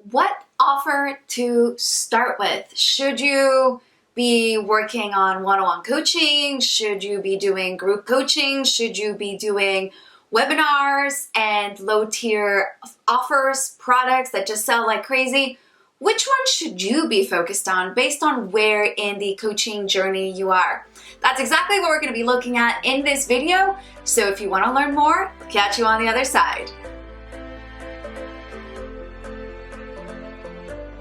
what offer to start with? Should you be working on one-on-one coaching? Should you be doing group coaching? Should you be doing webinars and low-tier offers, products that just sell like crazy? Which one should you be focused on based on where in the coaching journey you are? That's exactly what we're going to be looking at in this video. So if you want to learn more, catch you on the other side.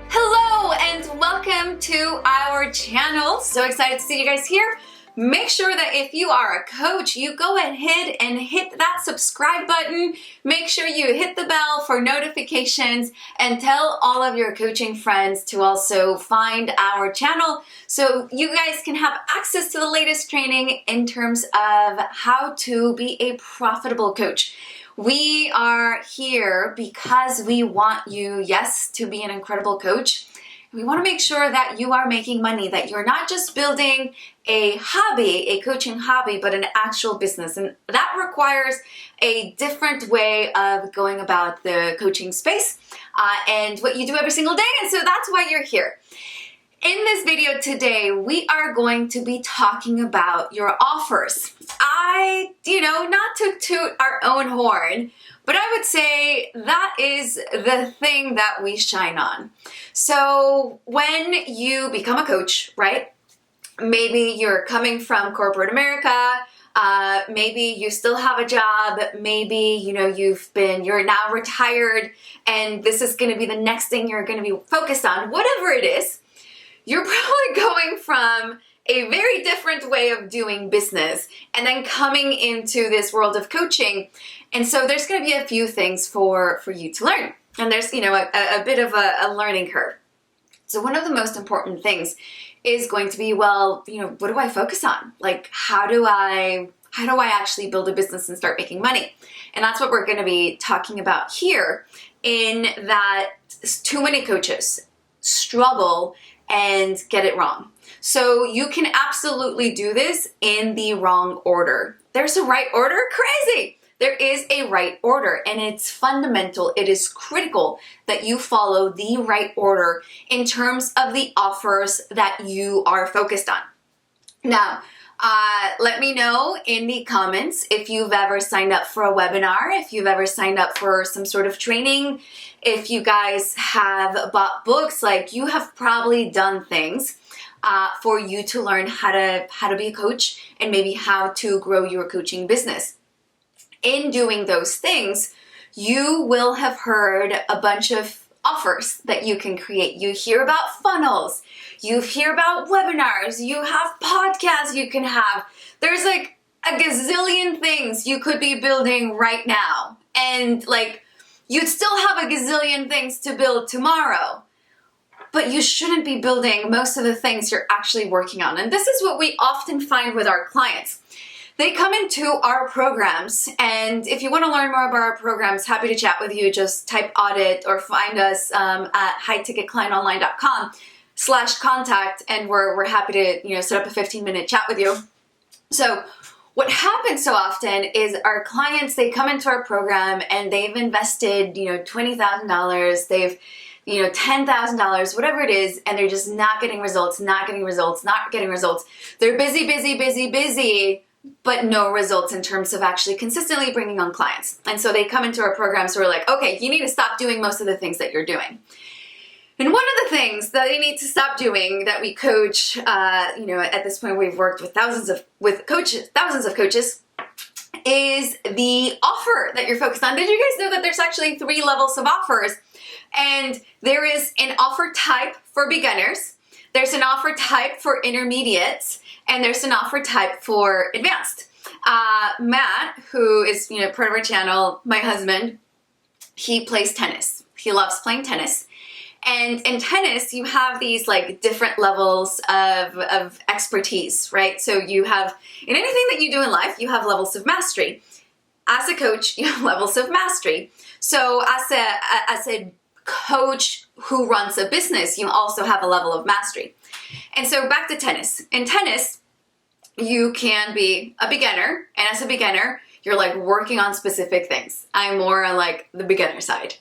Hello and welcome to our channel. So excited to see you guys here. Make sure that if you are a coach, you go ahead and hit that subscribe button. Make sure you hit the bell for notifications and tell all of your coaching friends to also find our channel so you guys can have access to the latest training in terms of how to be a profitable coach. We are here because we want you, yes, to be an incredible coach. We want to make sure that you are making money, that you're not just building a hobby, a coaching hobby, but an actual business. And that requires a different way of going about the coaching space and what you do every single day. And so that's why you're here. In this video today, we are going to be talking about your offers. Not to toot our own horn, but I would say that is the thing that we shine on. So when you become a coach, right? Maybe you're coming from corporate America, maybe you still have a job, maybe you're now retired and this is going to be the next thing you're going to be focused on. Whatever it is, you're probably going from a very different way of doing business and then coming into this world of coaching. And so there's going to be a few things for you to learn. And there's, a bit of a learning curve. So one of the most important things is going to be, what do I focus on? Like, how do I actually build a business and start making money? And that's what we're going to be talking about here, in that too many coaches struggle and get it wrong. So you can absolutely do this in the wrong order. There's a right order? Crazy! There is a right order, and it's fundamental. It is critical that you follow the right order in terms of the offers that you are focused on. Now, let me know in the comments if you've ever signed up for a webinar, if you've ever signed up for some sort of training, if you guys have bought books. Like, you have probably done things for you to learn how to be a coach and maybe how to grow your coaching business. In doing those things, you will have heard a bunch of offers that you can create. You hear about funnels, you hear about webinars, you have podcasts you can have. There's like a gazillion things you could be building right now. And you'd still have a gazillion things to build tomorrow. But you shouldn't be building most of the things you're actually working on. And this is what we often find with our clients. They come into our programs, and if you want to learn more about our programs, happy to chat with you. Just type audit or find us at highticketclientonline.com/contact, and we're happy to set up a 15-minute chat with you. So what happens so often is our clients, they come into our program and they've invested $20,000, they've $10,000, whatever it is, and they're just not getting results. They're busy, but no results in terms of actually consistently bringing on clients. And so they come into our program, so we're like, okay, you need to stop doing most of the things that you're doing. And one of the things that they need to stop doing, that we coach, at this point we've worked with thousands of coaches, is the offer that you're focused on. Did you guys know that there's actually 3 levels of offers? And there is an offer type for beginners, there's an offer type for intermediates, and there's an offer type for advanced. Matt, who is part of our channel, my husband, he plays tennis. He loves playing tennis. And in tennis, you have these different levels of expertise, right? So you have, in anything that you do in life, you have levels of mastery. As a coach, you have levels of mastery. So as a coach who runs a business, you also have a level of mastery. And so back to tennis. In tennis, you can be a beginner, and as a beginner, you're like working on specific things. I'm more on like the beginner side.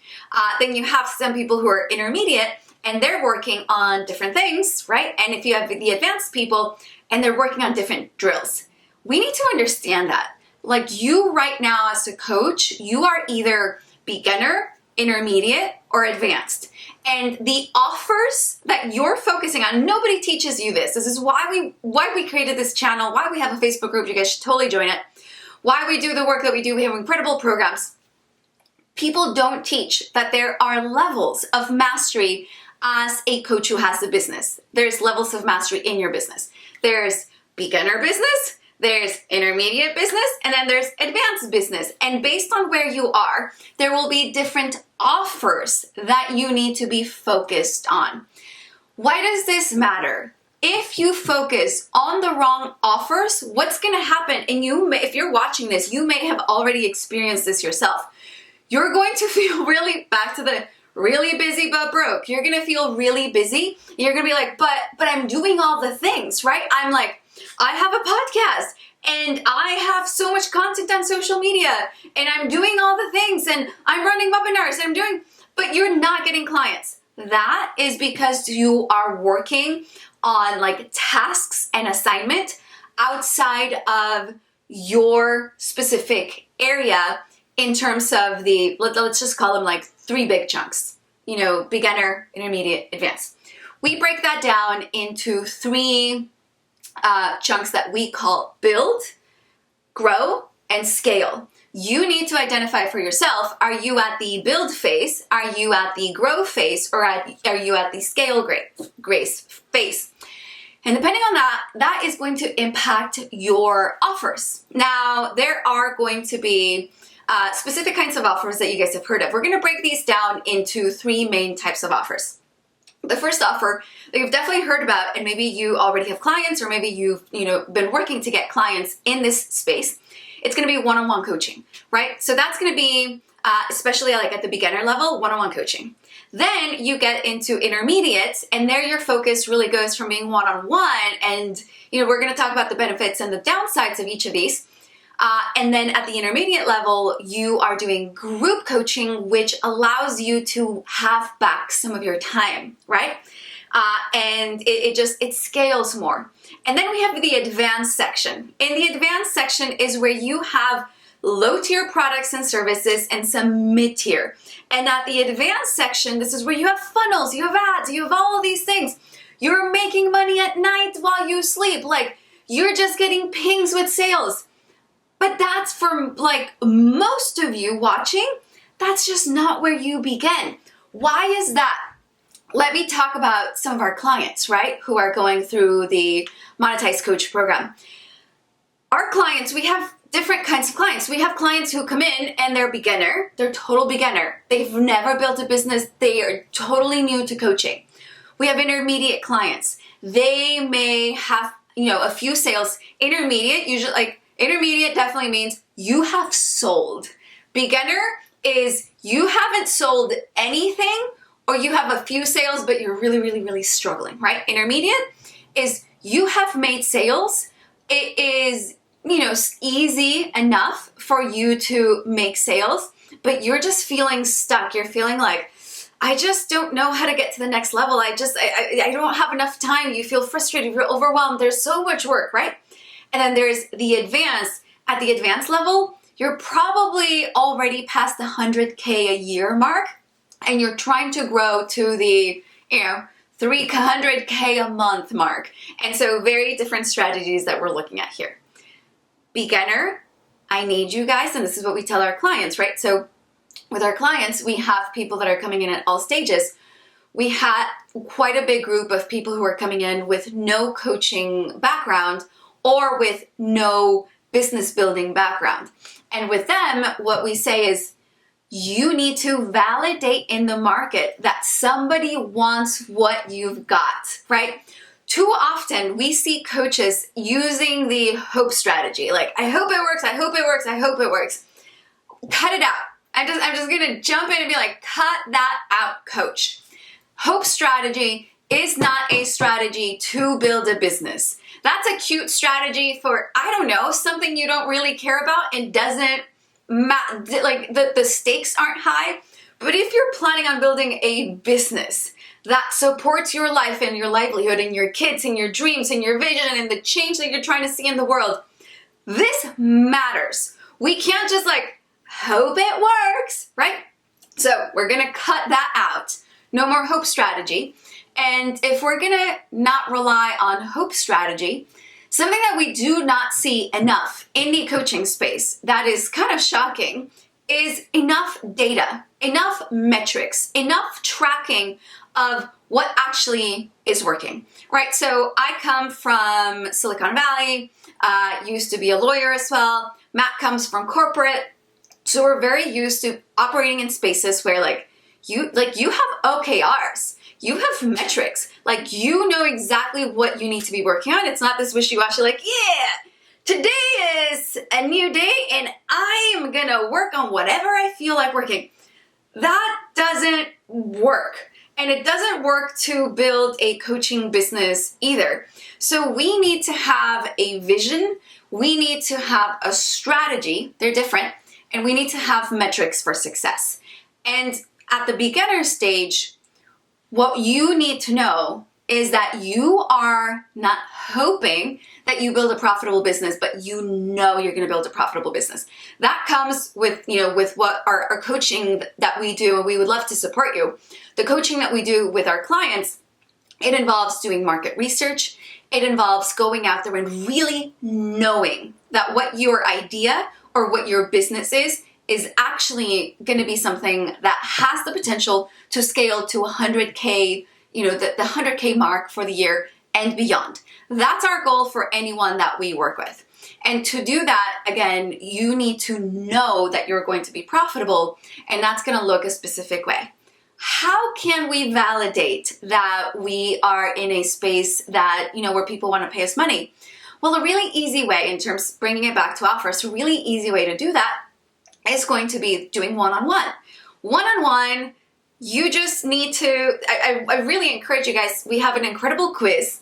Then you have some people who are intermediate and they're working on different things, right? And if you have the advanced people and they're working on different drills, we need to understand that. Like you right now as a coach, you are either beginner, intermediate, or advanced. And the offers that you're focusing on, nobody teaches you this. This is why we created this channel, why we have a Facebook group. You guys should totally join it. Why we do the work that we do. We have incredible programs. People don't teach that there are levels of mastery as a coach who has a business. There's levels of mastery in your business. There's beginner business, there's intermediate business, and then there's advanced business. And based on where you are, there will be different offers that you need to be focused on. Why does this matter? If you focus on the wrong offers, what's going to happen? And if you're watching this, you may have already experienced this yourself. You're going to feel really, back to the really busy but broke. You're going to feel really busy. You're going to be like, but I'm doing all the things, right? I'm like, I have a podcast and I have so much content on social media and I'm doing all the things and I'm running webinars and but you're not getting clients. That is because you are working on like tasks and assignment outside of your specific area in terms of let's just call them like 3 big chunks, beginner, intermediate, advanced. We break that down into 3 chunks that we call build, grow, and scale. You need to identify for yourself, are you at the build phase, are you at the grow phase, or are you at the scale phase? And depending on that is going to impact your offers. Now, there are going to be specific kinds of offers that you guys have heard of. We're going to break these down into 3 main types of offers. The first offer that you've definitely heard about, and maybe you already have clients, or maybe you've been working to get clients in this space, it's going to be one-on-one coaching, right? So that's going to be, especially like at the beginner level, one-on-one coaching. Then you get into intermediate, and there your focus really goes from being one-on-one, and we're going to talk about the benefits and the downsides of each of these. And then at the intermediate level, you are doing group coaching, which allows you to have back some of your time, right? And it scales more. And then we have the advanced section. And the advanced section is where you have low-tier products and services and some mid-tier. And at the advanced section, this is where you have funnels, you have ads, you have all of these things. You're making money at night while you sleep. Like, you're just getting pings with sales. But that's for like most of you watching, that's just not where you begin. Why is that? Let me talk about some of our clients, right, who are going through the Monetized Coach program. Our clients, we have different kinds of clients. We have clients who come in and they're beginner, they're total beginner. They've never built a business. They are totally new to coaching. We have intermediate clients. They may have, a few sales. Intermediate definitely means you have sold. Beginner is you haven't sold anything, or you have a few sales, but you're really, really, really struggling, right? Intermediate is you have made sales. It is, easy enough for you to make sales, but you're just feeling stuck. You're feeling like, I just don't know how to get to the next level. I don't have enough time. You feel frustrated, you're overwhelmed. There's so much work, right? And then there's the advanced. At the advanced level, you're probably already past the 100K a year mark, and you're trying to grow to the, 300K a month mark. And so very different strategies that we're looking at here. Beginner, I need you guys, and this is what we tell our clients, right? So with our clients, we have people that are coming in at all stages. We had quite a big group of people who are coming in with no coaching background or with no business building background. And with them, what we say is, you need to validate in the market that somebody wants what you've got, right? Too often we see coaches using the hope strategy. Like, I hope it works, I hope it works, I hope it works. Cut it out. I'm just gonna jump in and be like, cut that out, coach. Hope strategy is not a strategy to build a business. That's a cute strategy for, I don't know, something you don't really care about and doesn't like the stakes aren't high. But if you're planning on building a business that supports your life and your livelihood and your kids and your dreams and your vision and the change that you're trying to see in the world, this matters. We can't just like hope it works, right? So we're gonna cut that out. No more hope strategy. And if we're gonna not rely on hope strategy, something that we do not see enough in the coaching space that is kind of shocking is enough data, enough metrics, enough tracking of what actually is working, right? So I come from Silicon Valley, used to be a lawyer as well. Matt comes from corporate. So we're very used to operating in spaces where you have OKRs, you have metrics, like you know exactly what you need to be working on. It's not this wishy-washy like, yeah, today is a new day and I'm gonna work on whatever I feel like working. That doesn't work. And it doesn't work to build a coaching business either. So we need to have a vision, we need to have a strategy, they're different, and we need to have metrics for success. And at the beginner stage, what you need to know is that you are not hoping that you build a profitable business, but you know you're going to build a profitable business. That comes with, with what our coaching that we do, and we would love to support you. The coaching that we do with our clients, it involves doing market research. It involves going out there and really knowing that what your idea or what your business is actually going to be something that has the potential to scale to 100K, the 100K mark for the year and beyond. That's our goal for anyone that we work with. And to do that, again, you need to know that you're going to be profitable, and that's going to look a specific way. How can we validate that we are in a space that, where people want to pay us money? Well, a really easy way, in terms of bringing it back to offers, a really easy way to do that is going to be doing one-on-one. One-on-one, you just need to, I really encourage you guys, we have an incredible quiz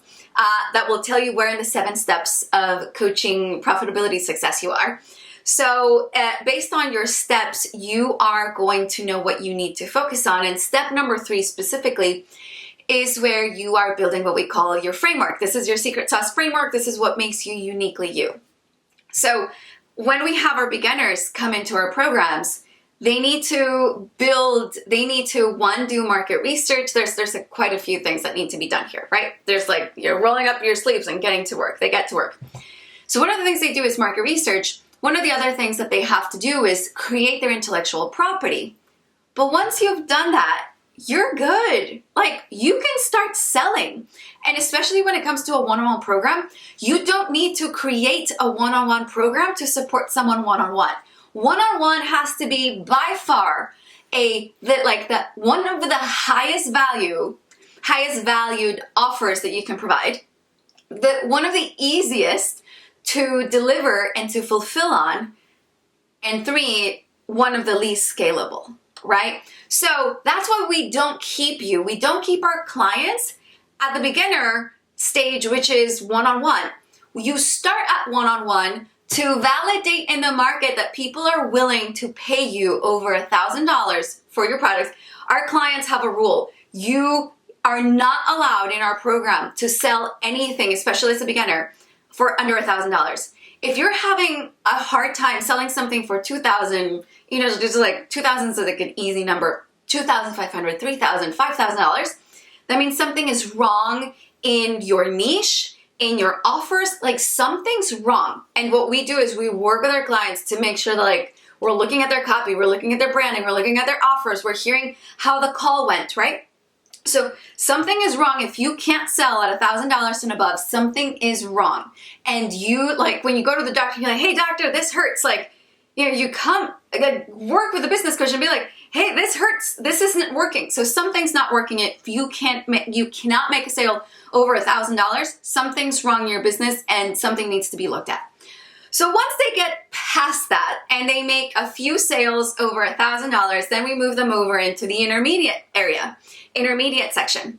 that will tell you where in the 7 steps of coaching profitability success you are. So based on your steps, you are going to know what you need to focus on. And step number 3 specifically is where you are building what we call your framework. This is your secret sauce framework. This is what makes you uniquely you. So when we have our beginners come into our programs, they need to one, do market research. There's quite a few things that need to be done here, right? There's you're rolling up your sleeves and getting to work. They get to work. So one of the things they do is market research. One of the other things that they have to do is create their intellectual property. But once you've done that, you're good. You can start selling. And especially when it comes to a one-on-one program, you don't need to create a one-on-one program to support someone one-on-one. One-on-one has to be by far one of the highest valued offers that you can provide. One of the easiest to deliver and to fulfill on. And 3, one of the least scalable. Right? So that's why we don't keep our clients at the beginner stage, which is one-on-one. You start at one-on-one to validate in the market that people are willing to pay you over $1,000 for your products. Our clients have a rule. You are not allowed in our program to sell anything, especially as a beginner, for under $1,000. If you're having a hard time selling something for $2,000, just like $2,000 is like an easy number, $2,500, $3,000, $5,000, that means something is wrong in your niche, in your offers, something's wrong. And what we do is we work with our clients to make sure that we're looking at their copy, we're looking at their branding, we're looking at their offers, we're hearing how the call went, right? So something is wrong. If you can't sell at $1,000 and above, something is wrong. And you, when you go to the doctor, you're like, hey doctor, this hurts. You come, work with a business coach and be like, hey, this hurts. This isn't working. So something's not working. If you cannot make a sale over $1,000, something's wrong in your business and something needs to be looked at. So once they get past that and they make a few sales over $1,000, then we move them over into the intermediate section.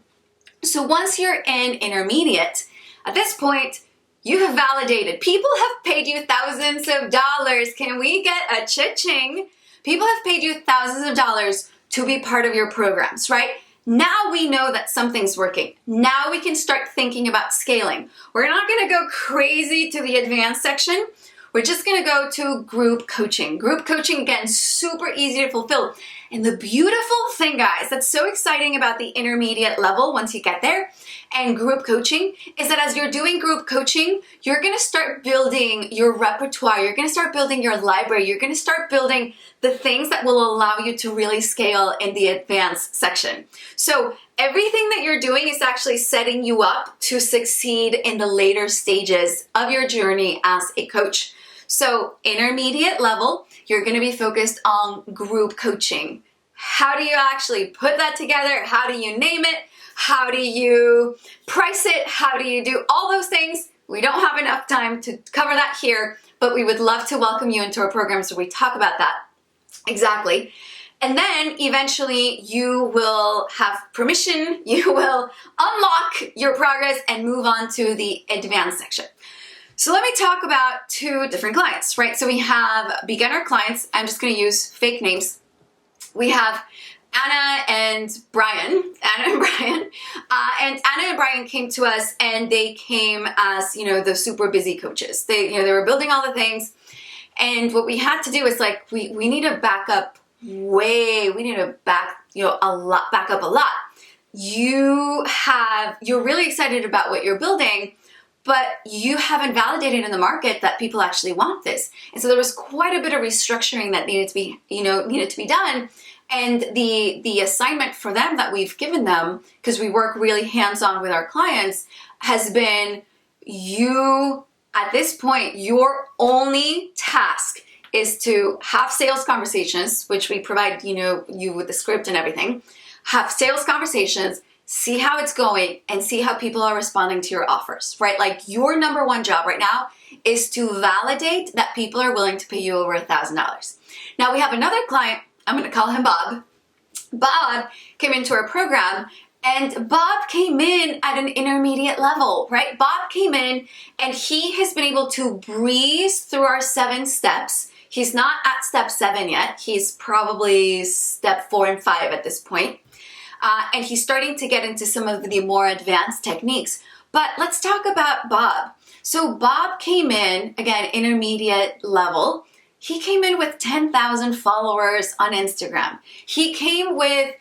So once you're in intermediate, at this point, you have validated. People have paid you thousands of dollars. Can we get a cha-ching? People have paid you thousands of dollars to be part of your programs, right? Now we know that something's working. Now we can start thinking about scaling. We're not gonna go crazy to the advanced section. We're just gonna go to group coaching. Group coaching, again, super easy to fulfill. And the beautiful thing, guys, that's so exciting about the intermediate level once you get there and group coaching is that as you're doing group coaching, you're gonna start building your repertoire, you're gonna start building your library, you're gonna start building the things that will allow you to really scale in the advanced section. So everything that you're doing is actually setting you up to succeed in the later stages of your journey as a coach. So intermediate level, you're gonna be focused on group coaching. How do you actually put that together? How do you name it? How do you price it? How do you do all those things? We don't have enough time to cover that here, but we would love to welcome you into our program so we talk about that. Exactly. And then eventually you will have permission, you will unlock your progress and move on to the advanced section. So let me talk about two different clients, right? So we have beginner clients. I'm just going to use fake names. We have Anna and Brian. And Anna and Brian came to us and they came as, the super busy coaches. They were building all the things. And what we had to do is we need to back up we need to back up a lot. You're really excited about what you're building, but you haven't validated in the market that people actually want this. And so there was quite a bit of restructuring that needed to be done. And the assignment for them that we've given them, because we work really hands-on with our clients, has been at this point, your only task is to have sales conversations, which we provide, you with the script and everything, have sales conversations, see how it's going and see how people are responding to your offers, right? Your number one job right now is to validate that people are willing to pay you over $1,000. Now we have another client, I'm gonna call him Bob. Bob came into our program and Bob came in at an intermediate level, right? Bob came in and he has been able to breeze through our 7 steps. He's not at step 7 yet. He's probably step 4 and 5 at this point. And he's starting to get into some of the more advanced techniques. But let's talk about Bob. So Bob came in, again, intermediate level. He came in with 10,000 followers on Instagram. He came with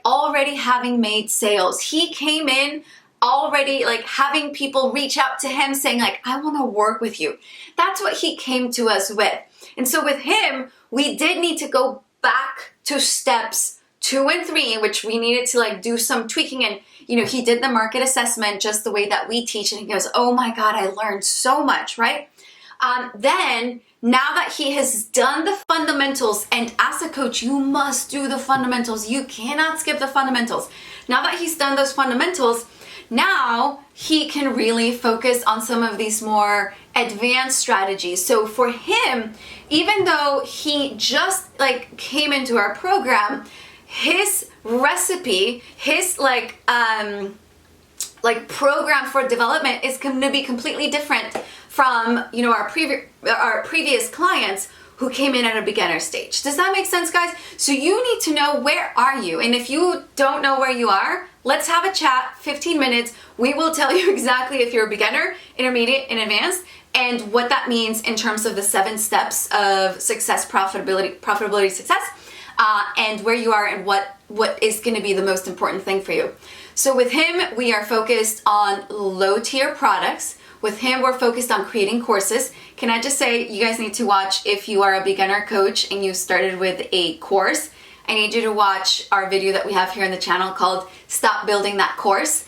already having made sales. He came in already having people reach out to him saying I want to work with you. That's what he came to us with. And so with him, we did need to go back to steps 2 and 3, which we needed to do some tweaking. And, he did the market assessment just the way that we teach. And he goes, oh my God, I learned so much, right? Then now that he has done the fundamentals, and as a coach, you must do the fundamentals. You cannot skip the fundamentals. Now that he's done those fundamentals, now he can really focus on some of these more advanced strategies. So for him, even though he just came into our program, his recipe, his program for development is going to be completely different from our previous clients who came in at a beginner stage. Does that make sense, guys? So you need to know, where are you? And if you don't know where you are, let's have a chat, 15 minutes. We will tell you exactly if you're a beginner, intermediate, and advanced, and what that means in terms of the 7 steps of success, profitability success, and where you are and what is going to be the most important thing for you. So with him, we are focused on low-tier products. With him, we're focused on creating courses. Can I just say, you guys need to watch, if you are a beginner coach and you started with a course, I need you to watch our video that we have here on the channel called Stop Building That Course.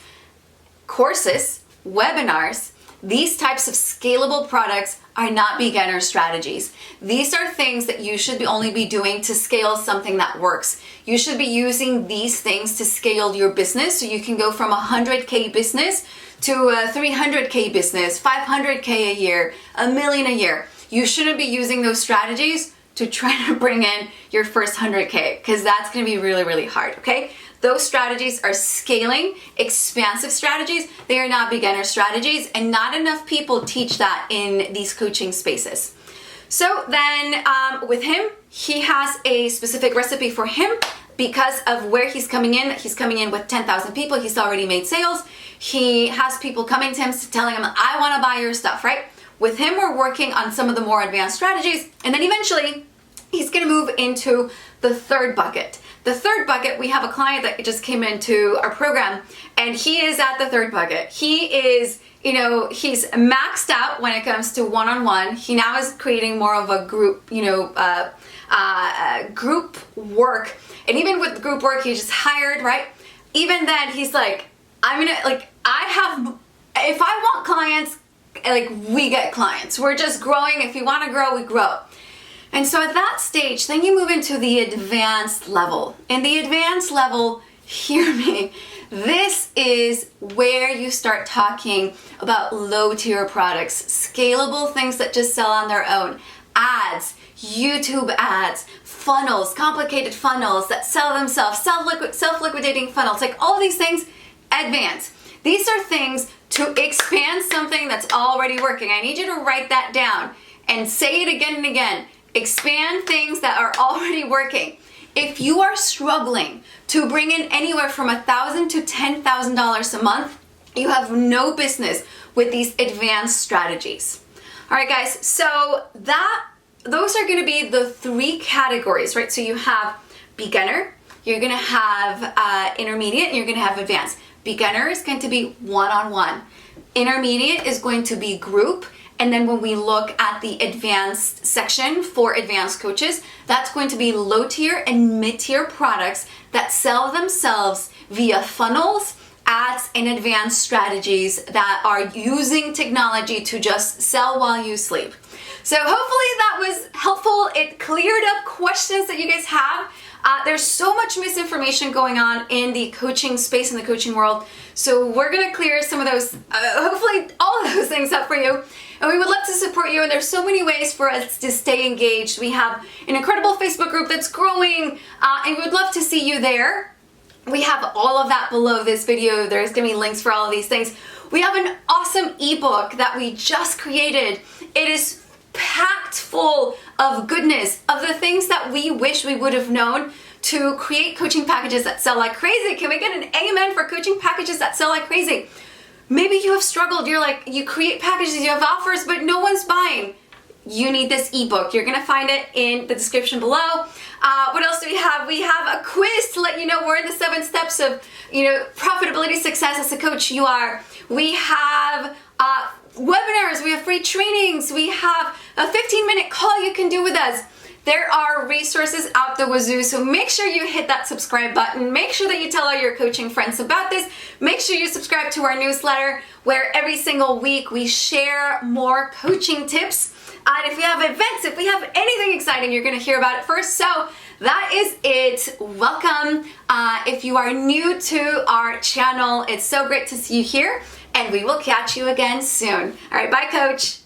Courses, webinars, these types of scalable products are not beginner strategies. These are things that you should only be doing to scale something that works. You should be using these things to scale your business so you can go from a 100K business to a 300K business, 500K a year, $1 million a year. You shouldn't be using those strategies to try to bring in your first 100K, because that's gonna be really, really hard, okay? those strategies are scaling, expansive strategies. They are not beginner strategies, and not enough people teach that in these coaching spaces. So then with him, he has a specific recipe for him because of where he's coming in. He's coming in with 10,000 people. He's already made sales. He has people coming to him telling him, I want to buy your stuff, right? With him, we're working on some of the more advanced strategies. And then eventually, he's going to move into the third bucket. The third bucket, we have a client that just came into our program, and he is at the third bucket. He is, he's maxed out when it comes to one-on-one. He now is creating more of a group, group work. And even with group work, he just hired, right? Even then, he's like, if I want clients, we get clients. We're just growing. If you want to grow, we grow. And so at that stage, then you move into the advanced level. In the advanced level, hear me, this is where you start talking about low-tier products, scalable things that just sell on their own, ads, YouTube ads, funnels, complicated funnels that sell themselves, self-liquidating funnels, all of these things, advanced. These are things to expand something that's already working. I need you to write that down and say it again and again. Expand things that are already working. If you are struggling to bring in anywhere from $1,000 to $10,000 a month, you have no business with these advanced strategies. All right, guys, so those are going to be the three categories, right? So you have beginner, you're going to have intermediate, and you're going to have advanced. Beginner is going to be one-on-one. Intermediate is going to be group. And then when we look at the advanced section for advanced coaches, that's going to be low tier and mid tier products that sell themselves via funnels, ads, and advanced strategies that are using technology to just sell while you sleep. So hopefully that was helpful. It cleared up questions that you guys have. There's so much misinformation going on in the coaching space, in the coaching world. So we're going to clear some of those, hopefully all of those things up for you. And we would love to support you. And there's so many ways for us to stay engaged. We have an incredible Facebook group that's growing, and we would love to see you there. We have all of that below this video. There's going to be links for all of these things. We have an awesome ebook that we just created. It is packed full of goodness, of the things that we wish we would have known to create coaching packages that sell like crazy. Can we get an amen for coaching packages that sell like crazy? Maybe you have struggled. You create packages, you have offers, but no one's buying. You need this ebook. You're gonna find it in the description below. What else do we have? We have a quiz to let you know we're in the 7 steps of profitability success as a coach you are. We have webinars, we have free trainings, we have a 15-minute call you can do with us. There are resources out the wazoo, so make sure you hit that subscribe button. Make sure that you tell all your coaching friends about this. Make sure you subscribe to our newsletter where every single week we share more coaching tips. And if we have events, if we have anything exciting, you're gonna hear about it first. So that is it. Welcome. If you are new to our channel, it's so great to see you here, and we will catch you again soon. All right, bye, coach.